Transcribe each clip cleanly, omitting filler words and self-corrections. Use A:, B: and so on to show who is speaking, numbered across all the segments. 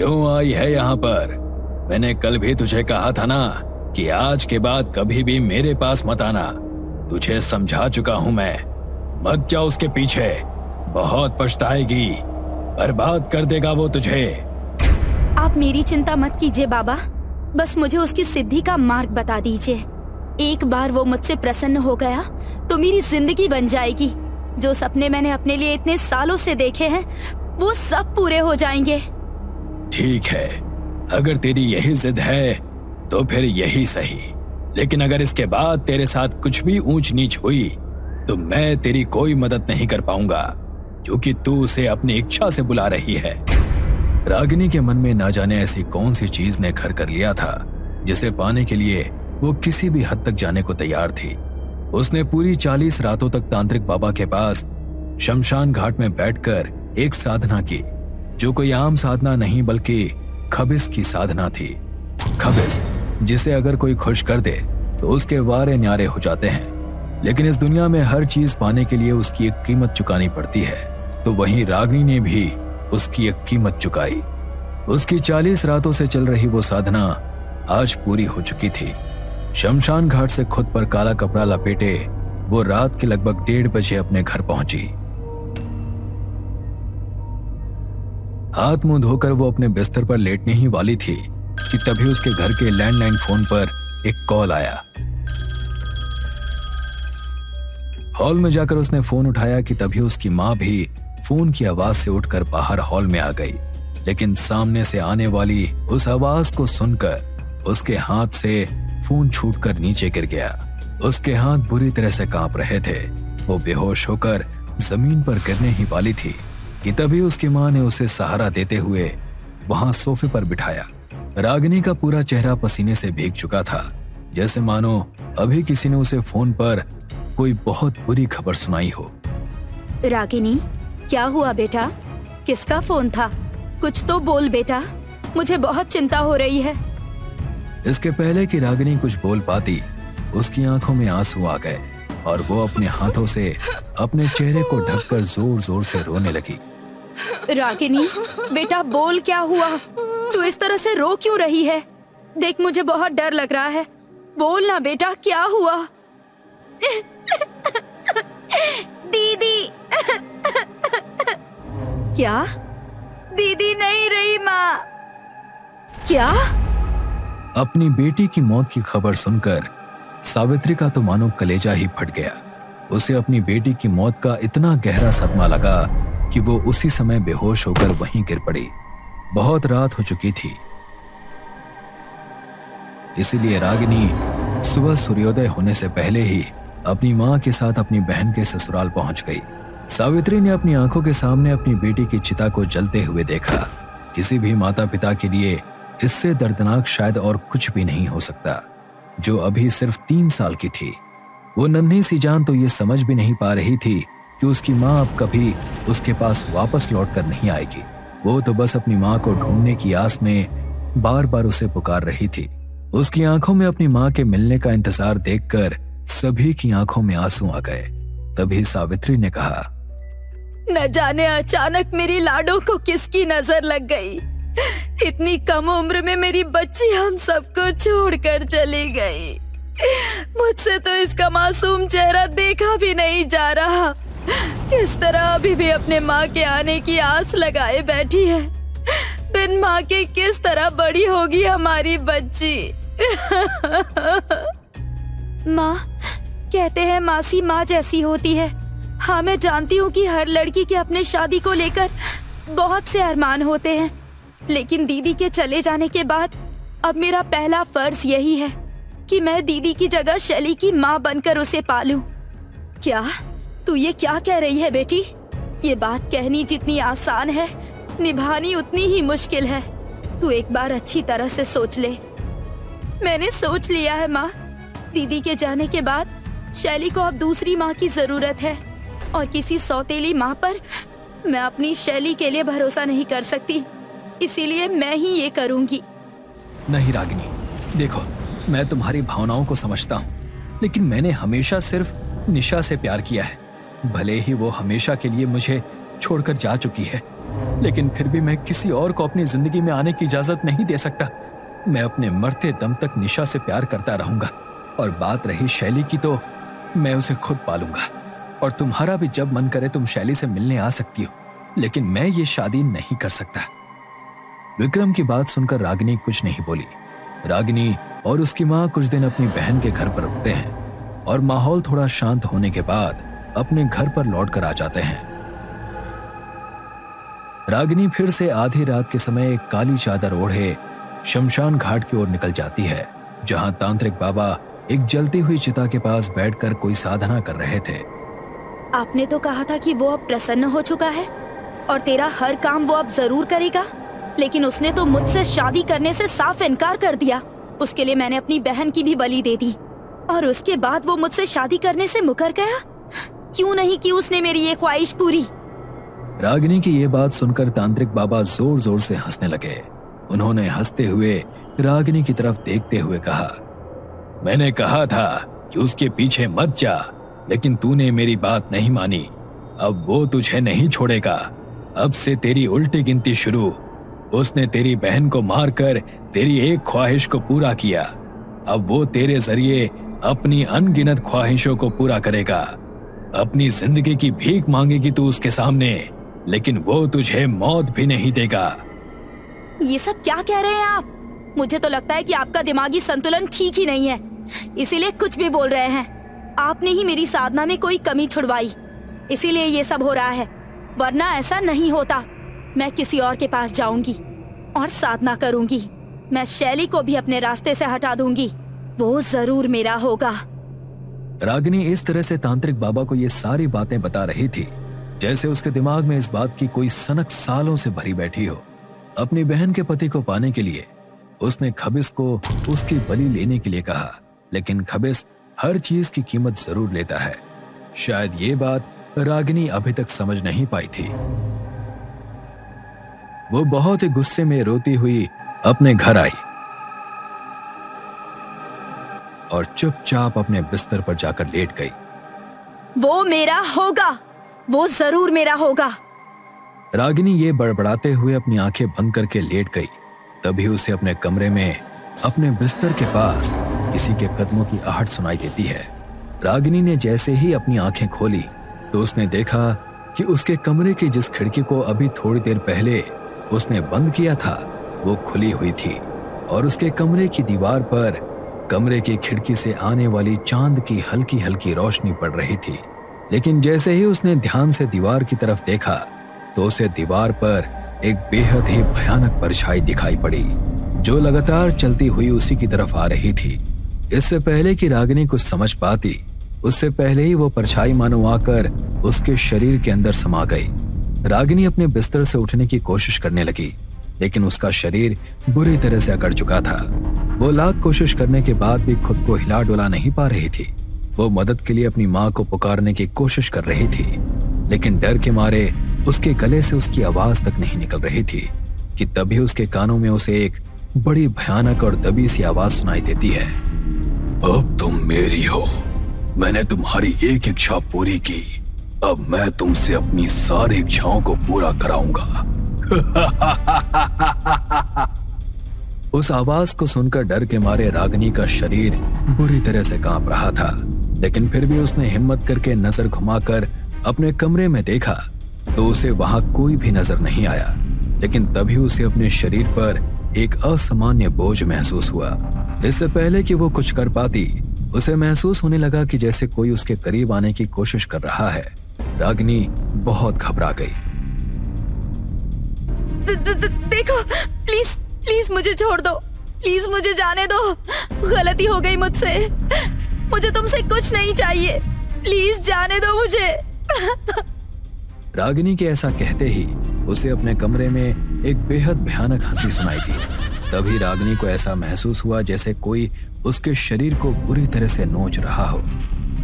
A: क्यों आई है यहाँ पर? मैंने कल भी तुझे कहा था ना कि आज के बाद कभी भी मेरे पास मत आना। तुझे समझा चुका हूँ मैं। मत जा उसके पीछे, बहुत पछताएगी, बर्बाद कर देगा वो तुझे।
B: आप मेरी चिंता मत कीजिए बाबा, बस मुझे उसकी सिद्धि का मार्ग बता दीजिए। एक बार वो मुझसे प्रसन्न हो गया तो मेरी जिंदगी बन जाएगी। जो सपने मैंने अपने लिए इतने सालों से देखे हैं वो सब पूरे हो जाएंगे।
A: ठीक है, अगर तेरी यही जिद है तो फिर यही सही, लेकिन अगर इसके बाद तेरे साथ कुछ भी ऊंच नीच हुई तो मैं तेरी कोई मदद नहीं कर पाऊंगा, क्योंकि तू उसे अपनी इच्छा से बुला रही है। रागिनी के मन में ना जाने ऐसी कौन सी चीज ने घर कर लिया था जिसे पाने के लिए वो किसी भी हद तक जाने को तैयार थी। उसने पूरी 40 रातों तक तांत्रिक बाबा के पास शमशान घाट में बैठकर एक साधना की, जो कोई आम साधना नहीं बल्कि खबिस की साधना थी। खबिस जिसे अगर कोई खुश कर दे तो उसके वारे न्यारे हो जाते हैं, लेकिन इस दुनिया में हर चीज पाने के लिए उसकी एक कीमत चुकानी पड़ती है। तो वहीं रागिनी ने भी उसकी एक कीमत चुकाई। उसकी 40 रातों से चल रही वो साधना आज पूरी हो चुकी थी। शमशान घाट से खुद पर काला कपड़ा लपेटे वो रात के लगभग 1:30 बजे अपने घर पहुंची। हाथ मुंह धोकर वो अपने बिस्तर पर लेटने ही वाली थी कि तभी उसके घर के लैंडलाइन फोन पर एक कॉल आया। हॉल में जाकर उसने फोन उठाया कि तभी उसकी माँ भी फोन की आवाज से उठकर बाहर हॉल में आ गई, लेकिन सामने से आने वाली उस आवाज को सुनकर उसके हाथ से फोन छूटकर नीचे गिर गया। उसके हाथ बुरी तरह से कांप रहे थे। वो बेहोश होकर जमीन पर गिरने ही वाली थी कि तभी उसकी माँ ने उसे सहारा देते हुए वहां सोफे पर बिठाया। रागिनी का पूरा चेहरा पसीने से भीग चुका था, जैसे मानो अभी किसी ने उसे फोन पर कोई बहुत बुरी खबर सुनाई हो।
B: रागिनी, क्या हुआ बेटा? किसका फोन था? कुछ तो बोल बेटा, मुझे बहुत चिंता हो रही है।
A: इसके पहले कि रागिनी कुछ बोल पाती, उसकी आंखों में आंसू आ गए और वो अपने हाथों से अपने चेहरे को ढककर जोर जोर से रोने लगी।
B: रागिनी बेटा, बोल क्या हुआ? तू इस तरह से रो क्यों रही है? देख, मुझे बहुत डर लग रहा है। बोल ना बेटा, क्या हुआ? दीदी। क्या? दीदी नहीं रही माँ। क्या?
A: अपनी बेटी की मौत की खबर सुनकर सावित्री का तो मानो कलेजा ही फट गया। उसे अपनी बेटी की मौत का इतना गहरा सदमा लगा कि वो उसी समय बेहोश होकर वहीं गिर पड़ी। बहुत रात हो चुकी थी, इसीलिए रागिनी सुबह सूर्योदय होने से पहले ही अपनी माँ के साथ अपनी बहन के ससुराल पहुंच गई। सावित्री ने अपनी आंखों के सामने अपनी बेटी की चिता को जलते हुए देखा। किसी भी माता पिता के लिए इससे दर्दनाक शायद और कुछ भी नहीं हो सकता। जो अभी सिर्फ 3 साल की थी, वो नन्ही सी जान तो ये समझ भी नहीं पा रही थी कि उसकी माँ अब कभी उसके पास वापस लौट कर नहीं आएगी। वो तो बस अपनी माँ को ढूंढने की आस में बार बार उसे पुकार रही थी। उसकी आंखों में अपनी माँ के मिलने का इंतजार देखकर सभी की आंखों में आंसू आ गए। तभी सावित्री ने कहा,
B: न जाने अचानक मेरी लाडो को किसकी नजर लग गई। इतनी कम उम्र में मेरी बच्ची हम सबको छोड़कर चली गई। मुझसे तो इसका मासूम चेहरा देखा भी नहीं जा रहा। किस तरह अभी भी अपने माँ के आने की आस लगाए बैठी है। बिन माँ के किस तरह बड़ी होगी हमारी बच्ची। माँ, कहते हैं मासी माँ जैसी होती है। हाँ, मैं जानती हूँ कि हर लड़की के अपने शादी को लेकर बहुत से अरमान होते हैं, लेकिन दीदी के चले जाने के बाद अब मेरा पहला फर्ज यही है कि मैं दीदी की जगह शैली की माँ बनकर उसे पालूं। क्या तू ये क्या कह रही है बेटी? ये बात कहनी जितनी आसान है, निभानी उतनी ही मुश्किल है। तू एक बार अच्छी तरह से सोच ले। मैंने सोच लिया है माँ। दीदी के जाने के बाद शैली को अब दूसरी माँ की जरूरत है, और किसी सौतेली माँ पर मैं अपनी शैली के लिए भरोसा नहीं कर सकती। इसीलिए मैं ही ये करूंगी।
A: नहीं रागिनी, देखो, मैं तुम्हारी भावनाओं को समझता हूँ, लेकिन मैंने हमेशा सिर्फ निशा से प्यार किया है। भले ही वो हमेशा के लिए मुझे छोड़कर जा चुकी है, लेकिन फिर भी मैं किसी और को अपनी जिंदगी में आने की इजाजत नहीं दे सकता। मैं अपने मरते दम तक निशा से प्यार करता रहूंगा। और बात रही शैली की, तो मैं उसे खुद पालूंगा। और तुम्हारा भी जब मन करे तुम शैली से मिलने आ सकती हो, लेकिन मैं ये शादी नहीं कर सकता। विक्रम की बात सुनकर रागिनी कुछ नहीं बोली। रागिनी और उसकी माँ कुछ दिन अपनी बहन के घर पर रुकते हैं और माहौल थोड़ा शांत होने के बाद अपने घर पर लौटकर आ जाते हैं। रागिनी फिर से आधी रात के समय एक काली चादर ओढ़े शमशान घाट की ओर निकल जाती है, जहां तांत्रिक बाबा एक जलती हुई चिता के पास बैठकर कोई साधना कर रहे थे।
B: आपने तो कहा था कि वो अब प्रसन्न हो चुका है और तेरा हर काम वो अब जरूर करेगा, लेकिन उसने तो मुझसे शादी करने से साफ इनकार कर दिया। उसके लिए मैंने अपनी बहन की भी बलि दे दी और उसके बाद वो मुझसे शादी करने से मुकर गया। क्यों नहीं की उसने मेरी ये ख्वाहिश पूरी?
A: रागिनी की ये बात सुनकर तांत्रिक बाबा जोर जोर से हंसने लगे। उन्होंने हंसते हुए रागिनी की तरफ देखते हुए कहा, मैंने कहा था कि उसके पीछे मत जा, लेकिन तूने मेरी बात नहीं मानी। अब वो तुझे नहीं छोड़ेगा। अब से तेरी उल्टी गिनती शुरू। उसने तेरी बहन को मारकर तेरी एक ख्वाहिश को पूरा किया। अब वो तेरे जरिए अपनी अनगिनत ख्वाहिशों को पूरा करेगा। अपनी जिंदगी की भीख मांगेगी तू उसके सामने, लेकिन वो तुझे मौत भी नहीं देगा।
B: ये सब क्या कह रहे हैं आप? मुझे तो लगता है कि आपका दिमागी संतुलन ठीक ही नहीं है, इसीलिए कुछ भी बोल रहे हैं। आपने ही मेरी साधना में कोई कमी छुड़वाई, इसीलिए ये सब हो रहा है, वरना ऐसा नहीं होता। मैं किसी और के पास जाऊंगी और साधना करूंगी। मैं शैली को भी अपने रास्ते से हटा दूंगी, वो जरूर मेरा होगा।
A: रागिनी इस तरह से तांत्रिक बाबा को ये सारी बातें बता रही थी जैसे उसके दिमाग में इस बात की कोई सनक सालों से भरी बैठी हो। अपनी बहन के पति को पाने के लिए उसने खबिस को उसकी बलि लेने के लिए कहा, लेकिन खबिस हर चीज की कीमत जरूर लेता है। शायद ये बात रागिनी अभी तक समझ नहीं पाई थी। वो बहुत ही गुस्से में रोती हुई अपने घर आई और चुपचाप अपने बिस्तर पर जाकर लेट गई।
B: वो मेरा होगा, वो जरूर मेरा होगा।
A: रागिनी ये बड़बड़ाते हुए अपनी आंखें बंद करके लेट गई। तभी उसे अपने कमरे में अपने बिस्तर के पास किसी के कदमों की आहट सुनाई देती है। रागिनी ने जैसे ही अपनी आंखें खोली तो उसने देखा कि उसके कमरे की जिस खिड़की को अभी थोड़ी देर पहले उसने बंद किया था वो खुली हुई थी और उसके कमरे की दीवार पर कमरे की खिड़की से आने वाली चांद की हल्की हल्की रोशनी पड़ रही थी। लेकिन जैसे ही उसने ध्यान से दीवार की तरफ देखा तो उसे दीवार पर एक बेहद ही भयानक परछाई दिखाई पड़ी जो लगातार चलती हुई उसी की तरफ आ रही थी। इससे पहले कि रागिनी कुछ समझ पाती, उससे पहले ही वो परछाई मानो आकर उसके शरीर के अंदर समा गई। रागिनी अपने बिस्तर से उठने की कोशिश करने लगी, लेकिन उसका शरीर बुरी तरह से अकड़ चुका था। वो लाख कोशिश करने के बाद भी खुद को हिला डुला नहीं पा रही थी। वो मदद के लिए अपनी माँ को पुकारने की कोशिश कर रही थी, लेकिन डर के मारे उसके गले से उसकी आवाज तक नहीं निकल रही थी कि तभी उसके कानों में उसे एक बड़ी भयानक और दबी सी आवाज सुनाई देती है। अब तुम मेरी हो, मैंने तुम्हारी एक इच्छा पूरी की, अब मैं तुमसे अपनी सारी इच्छाओं को पूरा कराऊंगा। उस आवाज को सुनकर डर के मारे रागिनी का शरीर बुरी तरह से कांप रहा था, लेकिन फिर भी उसने हिम्मत करके नजर घुमाकर अपने कमरे में देखा तो उसे वहां कोई भी नजर नहीं आया। लेकिन तभी उसे अपने शरीर पर एक असामान्य बोझ महसूस हुआ। इससे पहले कि वो कुछ कर पाती, उसे महसूस होने लगा कि जैसे कोई उसके करीब आने की कोशिश कर रहा है। रागिनी बहुत घबरा गई।
B: देखो, प्लीज प्लीज मुझे छोड़ दो, प्लीज मुझे जाने दो। गलती हो गई मुझसे, मुझे तुमसे कुछ नहीं चाहिए, प्लीज जाने दो मुझे।
A: रागिनी के ऐसा कहते ही उसे अपने कमरे में एक बेहद भयानक हंसी सुनाई दी। तभी रागिनी को ऐसा महसूस हुआ जैसे कोई उसके शरीर को बुरी तरह से नोच रहा हो।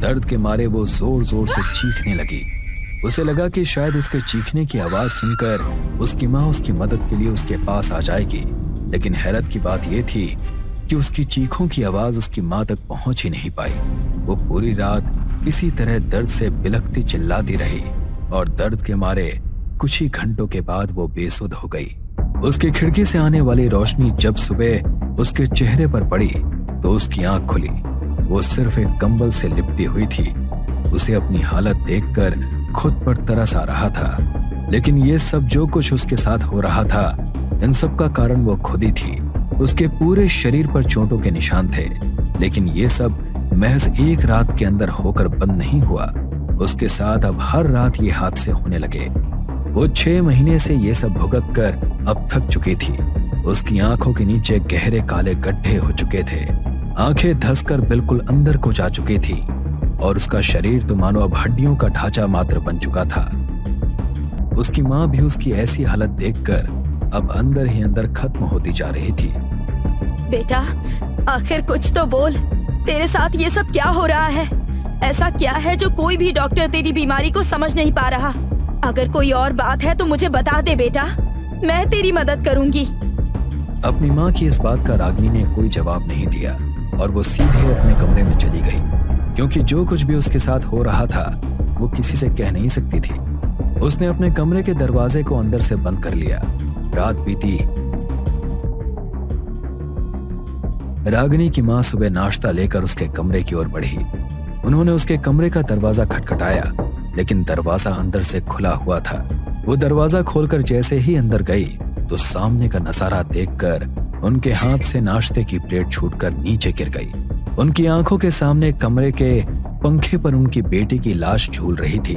A: दर्द के मारे वो जोर जोर से चीखने लगी। उसे लगा कि शायद उसके चीखने की आवाज सुनकर उसकी माँ उसकी मदद के लिए उसके पास आ जाएगी, लेकिन हैरत की बात यह थी कि उसकी चीखों की आवाज उसकी माँ तक पहुंच ही नहीं पाई। वो पूरी रात इसी तरह दर्द से बिलखती चिल्लाती रही और दर्द के मारे कुछ ही घंटों के बाद वो बेसुध हो गई। उसकी खिड़की से आने वाली रोशनी जब सुबह उसके चेहरे पर पड़ी तो उसकी आंख खुली। वो सिर्फ एक कंबल से लिपटी हुई थी। उसे अपनी हालत देखकर खुद पर तरस आ रहा था, लेकिन ये सब जो कुछ उसके साथ हो रहा था, इन सब का कारण वो खुद ही थी। उसके पूरे शरीर पर चोटों के निशान थे, लेकिन ये सब महज एक रात के अंदर होकर बंद नहीं हुआ। उसके साथ अब हर रात ये हादसे होने लगे। वो 6 महीने से ये सब भुगत कर अब थक चुकी थी। उसकी आंखों के नीचे गहरे काले गड्ढे हो चुके थे। आंखें धंसकर बिल्कुल अंदर को जा चुकी थी और उसका शरीर तो मानो अब हड्डियों का ढांचा मात्र बन चुका था। उसकी माँ भी उसकी ऐसी हालत देखकर अब अंदर ही अंदर खत्म होती जा रही थी।
B: बेटा, आखिर कुछ तो बोल, तेरे साथ ये सब क्या हो रहा है? ऐसा क्या है जो कोई भी डॉक्टर तेरी बीमारी को समझ नहीं पा रहा? अगर कोई और बात है तो मुझे बता दे बेटा, मैं तेरी मदद करूंगी।
A: अपनी माँ की इस बात का रागिनी ने कोई जवाब नहीं दिया और वो सीधे अपने कमरे में चली गई, क्योंकि जो कुछ भी उसके साथ हो रहा था वो किसी से कह नहीं सकती थी। उसने अपने कमरे के दरवाजे को अंदर से बंद कर लिया। रात बीती। रागिनी की माँ सुबह नाश्ता लेकर उसके कमरे की ओर बढ़ी। उन्होंने उसके कमरे का दरवाजा खटखटाया, लेकिन दरवाजा अंदर से खुला हुआ था। वो दरवाजा खोलकर जैसे ही अंदर गई तो सामने का नजारा देखकर उनके हाथ से नाश्ते की प्लेट छूटकर नीचे गिर गई। उनकी आंखों के सामने कमरे के पंखे पर उनकी बेटी की लाश झूल रही थी।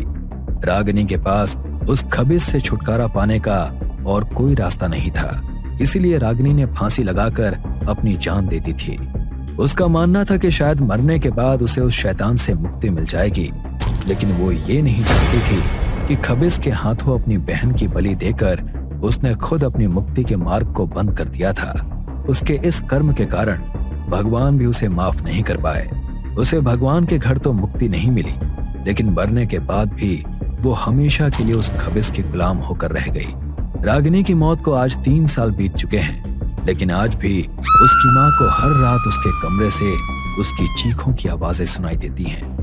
A: रागिनी के पास उस खबीस से छुटकारा पाने का और कोई रास्ता नहीं था, इसीलिए रागिनी ने फांसी लगाकर अपनी जान दे दी थी। उसका मानना था कि शायद मरने के बाद उसे उस शैतान से मुक्ति मिल जाएगी, लेकिन वो ये नहीं जानती थी कि खबीस के हाथों अपनी बहन की बलि देकर उसने खुद अपनी मुक्ति के मार्ग को बंद कर दिया था। उसके इस कर्म के कारण भगवान भी उसे माफ नहीं कर पाए। उसे भगवान के घर तो मुक्ति नहीं मिली, लेकिन मरने के बाद भी वो हमेशा के लिए उस खबीस के गुलाम होकर रह गई। रागिनी की मौत को आज 3 साल बीत चुके हैं, लेकिन आज भी उसकी माँ को हर रात उसके कमरे से उसकी चीखों की आवाजें सुनाई देती हैं।